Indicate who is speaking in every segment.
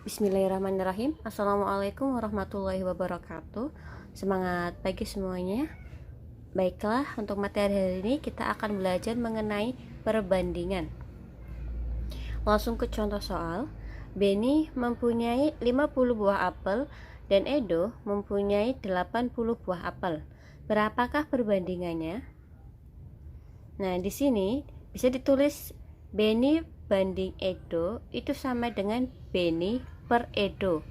Speaker 1: Bismillahirrahmanirrahim. Assalamualaikum warahmatullahi wabarakatuh. Semangat pagi semuanya. Baiklah, untuk materi hari ini kita akan belajar mengenai perbandingan. Langsung ke contoh soal. Benny mempunyai 50 buah apel dan Edo mempunyai 80 buah apel. Berapakah perbandingannya? Nah, di sini bisa ditulis Benny banding Edo itu sama dengan Benny per Edo.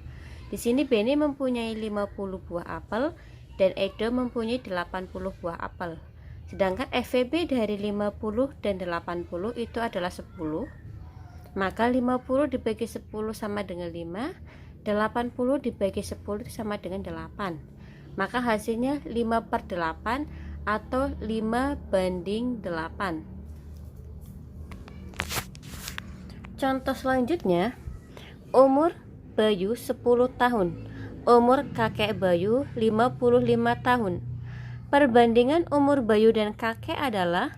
Speaker 1: Di sini Benny mempunyai 50 buah apel dan Edo mempunyai 80 buah apel. Sedangkan FVB dari 50 dan 80 itu adalah 10. Maka 50 dibagi 10 sama dengan 5, 80 dibagi 10 sama dengan 8. Maka hasilnya 5 per 8 atau 5 banding 8. Contoh selanjutnya, umur Bayu 10 tahun, umur kakek Bayu 55 tahun. Perbandingan umur Bayu dan kakek adalah,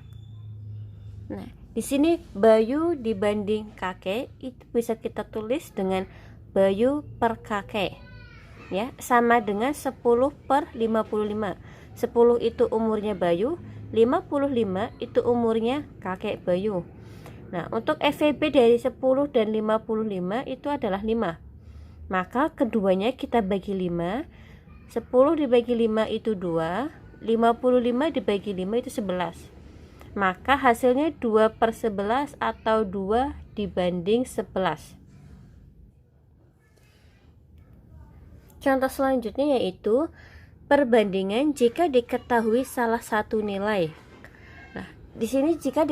Speaker 1: nah, di sini Bayu dibanding kakek itu bisa kita tulis dengan Bayu per kakek. Ya, sama dengan 10 per 55. 10 itu umurnya Bayu, 55 itu umurnya kakek Bayu. Nah, untuk FVB dari 10 dan 55 itu adalah 5. Maka keduanya kita bagi 5. 10 dibagi 5 itu 2. 55 dibagi 5 itu 11. Maka hasilnya 2 per 11 atau 2 dibanding 11. Contoh selanjutnya yaitu perbandingan jika diketahui salah satu nilai. Nah, di sini jika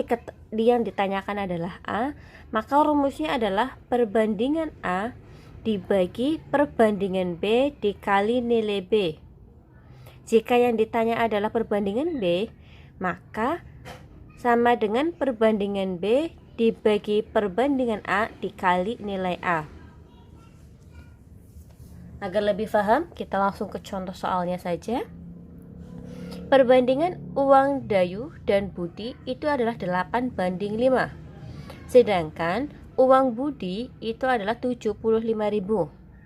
Speaker 1: yang ditanyakan adalah A, maka rumusnya adalah perbandingan A dibagi perbandingan B dikali nilai B. Jika yang ditanya adalah perbandingan B, maka sama dengan perbandingan B dibagi perbandingan A dikali nilai A. Agar lebih paham, kita langsung ke contoh soalnya saja. Perbandingan uang Dayu dan Budi itu adalah 8 banding 5. Sedangkan uang Budi itu adalah 75.000.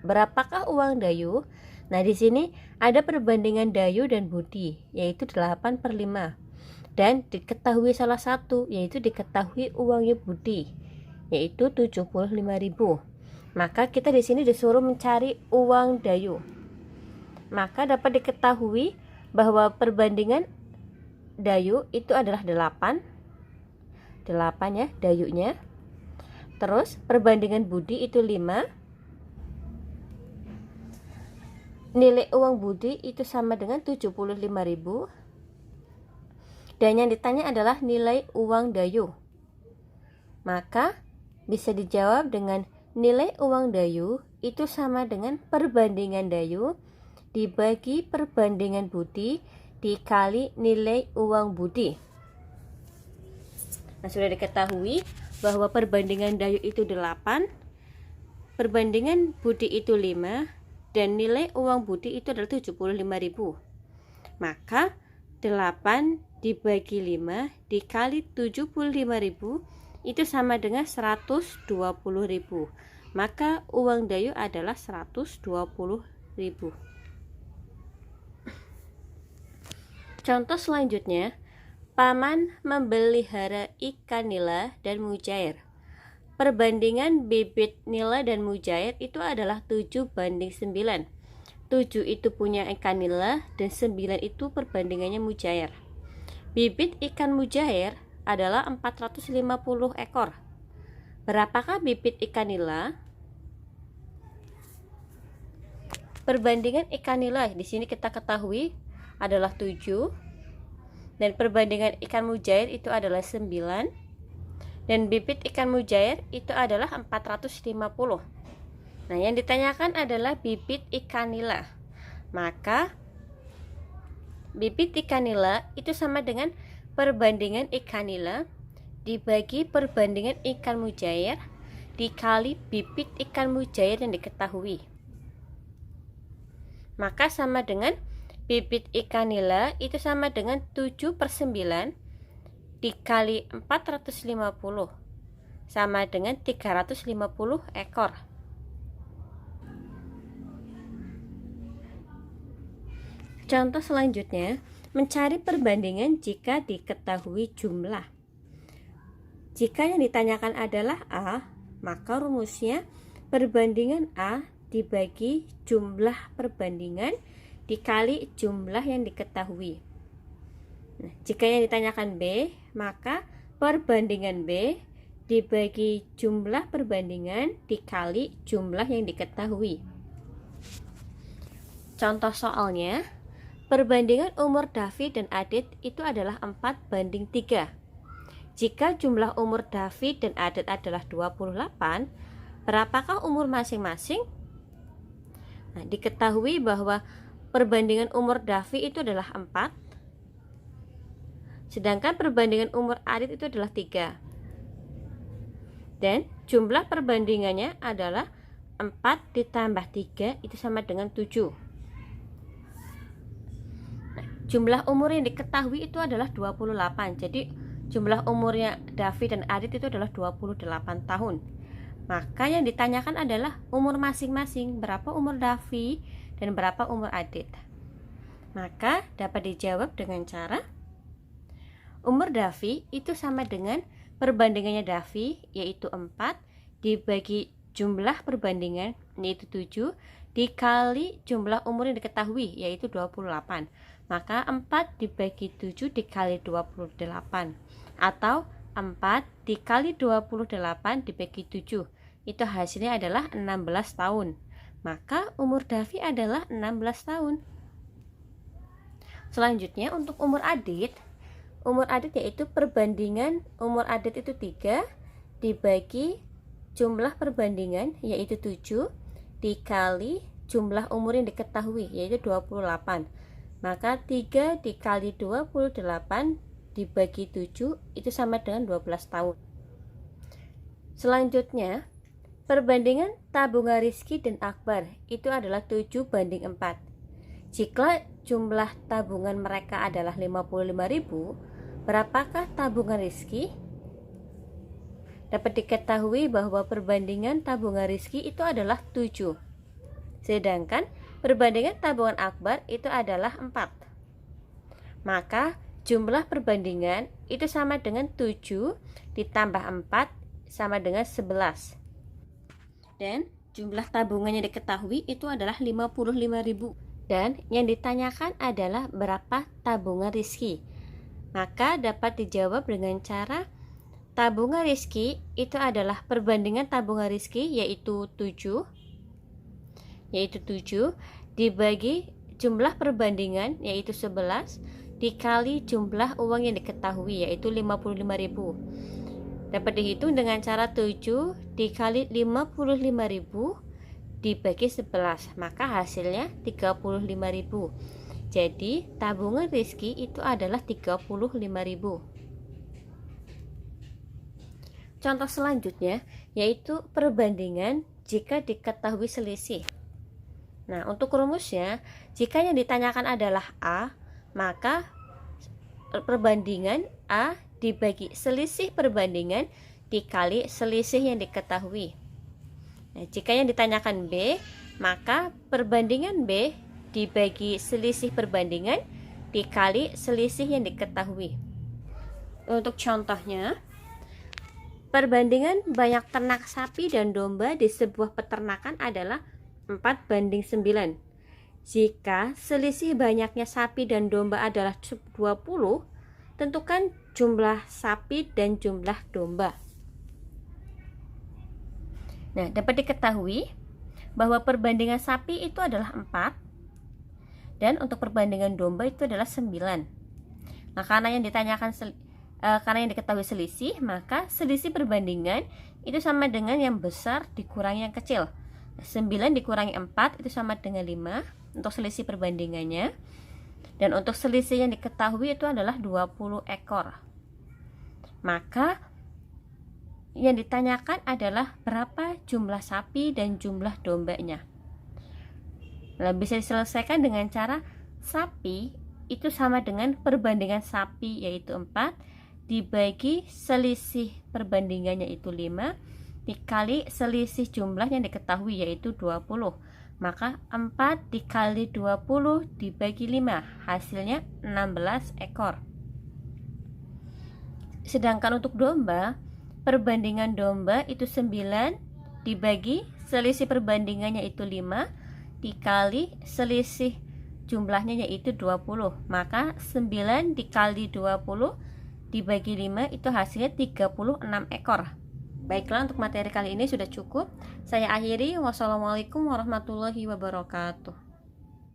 Speaker 1: Berapakah uang Dayu? Nah, di sini ada perbandingan Dayu dan Budi, yaitu 8 per 5. Dan diketahui salah satu, yaitu diketahui uangnya Budi, yaitu 75.000. Maka kita di sini disuruh mencari uang Dayu. Maka dapat diketahui bahwa perbandingan Dayu itu adalah 8 ya Dayunya. Terus perbandingan Budi itu 5. Nilai uang Budi itu sama dengan 75.000. Dan yang ditanya adalah nilai uang Dayu. Maka bisa dijawab dengan nilai uang Dayu itu sama dengan perbandingan Dayu dibagi perbandingan Budi dikali nilai uang Budi. Nah, sudah diketahui bahwa perbandingan Dayu itu 8, perbandingan Budi itu 5, dan nilai uang Budi itu adalah 75.000. Maka 8 dibagi 5 dikali 75.000 itu sama dengan 120.000. Maka uang Dayu adalah 120.000. Contoh selanjutnya, Paman memelihara ikan nila dan mujair. Perbandingan bibit nila dan mujair itu adalah 7 banding 9. 7 itu punya ikan nila dan 9 itu perbandingannya mujair. Bibit ikan mujair adalah 450 ekor. Berapakah bibit ikan nila? Perbandingan ikan nila di sini kita ketahui adalah 7, dan perbandingan ikan mujair itu adalah 9, dan bibit ikan mujair itu adalah 450. Nah, yang ditanyakan adalah bibit ikan nila. Maka bibit ikan nila itu sama dengan perbandingan ikan nila dibagi perbandingan ikan mujair dikali bibit ikan mujair yang diketahui. Maka sama dengan bibit ikan nila itu sama dengan 7 per 9 dikali 450 sama dengan 350 ekor. Contoh selanjutnya, mencari perbandingan jika diketahui jumlah. Jika yang ditanyakan adalah A, maka rumusnya perbandingan A dibagi jumlah perbandingan dikali jumlah yang diketahui. Nah, jika yang ditanyakan B, maka perbandingan B dibagi jumlah perbandingan dikali jumlah yang diketahui. Contoh soalnya, perbandingan umur David dan Adit itu adalah 4:3. Jika jumlah umur David dan Adit adalah 28, berapakah umur masing-masing? Nah, diketahui bahwa perbandingan umur David itu adalah 4, sedangkan perbandingan umur Adit itu adalah 3. Dan jumlah perbandingannya adalah 4 ditambah 3 itu sama dengan 7. Nah, jumlah umur yang diketahui itu adalah 28. Jadi jumlah umurnya David dan Adit itu adalah 28 tahun. Maka yang ditanyakan adalah umur masing-masing, berapa umur David dan berapa umur Adit. Maka dapat dijawab dengan cara umur David itu sama dengan perbandingannya David, yaitu 4, dibagi jumlah perbandingan, yaitu 7, dikali jumlah umur yang diketahui, yaitu 28. Maka 4 dibagi 7 dikali 28, atau 4 dikali 28 dibagi 7, itu hasilnya adalah 16 tahun. Maka umur David adalah 16 tahun. Selanjutnya untuk umur Adit yaitu perbandingan umur Adit itu 3 dibagi jumlah perbandingan, yaitu 7, dikali jumlah umur yang diketahui, yaitu 28. Maka 3 dikali 28 dibagi 7 itu sama dengan 12 tahun. Selanjutnya, perbandingan tabungan Rizky dan Akbar itu adalah 7:4. Jika jumlah tabungan mereka adalah 55.000, berapakah tabungan Rizky? Dapat diketahui bahwa perbandingan tabungan Rizky itu adalah 7. Sedangkan perbandingan tabungan Akbar itu adalah 4. Maka jumlah perbandingan itu sama dengan 7 ditambah 4 sama dengan 11. Dan jumlah tabungan yang diketahui itu adalah 55.000. Dan yang ditanyakan adalah berapa tabungan Rizky. Maka dapat dijawab dengan cara tabungan Rizky itu adalah perbandingan tabungan Rizky, yaitu 7 dibagi jumlah perbandingan, yaitu 11, dikali jumlah uang yang diketahui, yaitu 55.000. Dapat dihitung dengan cara 7 dikali 55.000 dibagi 11, maka hasilnya 35.000. Jadi tabungan Rizky itu adalah 35.000. Contoh selanjutnya yaitu perbandingan jika diketahui selisih. Nah, untuk rumusnya, jika yang ditanyakan adalah A, maka perbandingan A dibagi selisih perbandingan dikali selisih yang diketahui. Nah, jika yang ditanyakan B, maka perbandingan B dibagi selisih perbandingan dikali selisih yang diketahui. Untuk contohnya, perbandingan banyak ternak sapi dan domba di sebuah peternakan adalah 4:9. Jika selisih banyaknya sapi dan domba adalah 20, tentukan jumlah sapi dan jumlah domba. Nah, dapat diketahui bahwa perbandingan sapi itu adalah 4 dan untuk perbandingan domba itu adalah 9. Nah, karena yang diketahui selisih, maka selisih perbandingan itu sama dengan yang besar dikurangi yang kecil. 9 dikurangi 4 itu sama dengan 5 untuk selisih perbandingannya. Dan untuk selisih yang diketahui itu adalah 20 ekor. Maka yang ditanyakan adalah berapa jumlah sapi dan jumlah dombanya. Nah, bisa diselesaikan dengan cara sapi itu sama dengan perbandingan sapi, yaitu 4 dibagi selisih perbandingannya itu 5 dikali selisih jumlah yang diketahui, yaitu 20. Maka 4 dikali 20 dibagi 5, hasilnya 16 ekor. Sedangkan untuk domba, perbandingan domba itu 9 dibagi selisih perbandingannya itu 5 dikali selisih jumlahnya yaitu 20. Maka 9 dikali 20 dibagi 5 itu hasilnya 36 ekor. Baiklah, untuk materi kali ini sudah cukup. Saya akhiri. Wassalamualaikum warahmatullahi wabarakatuh.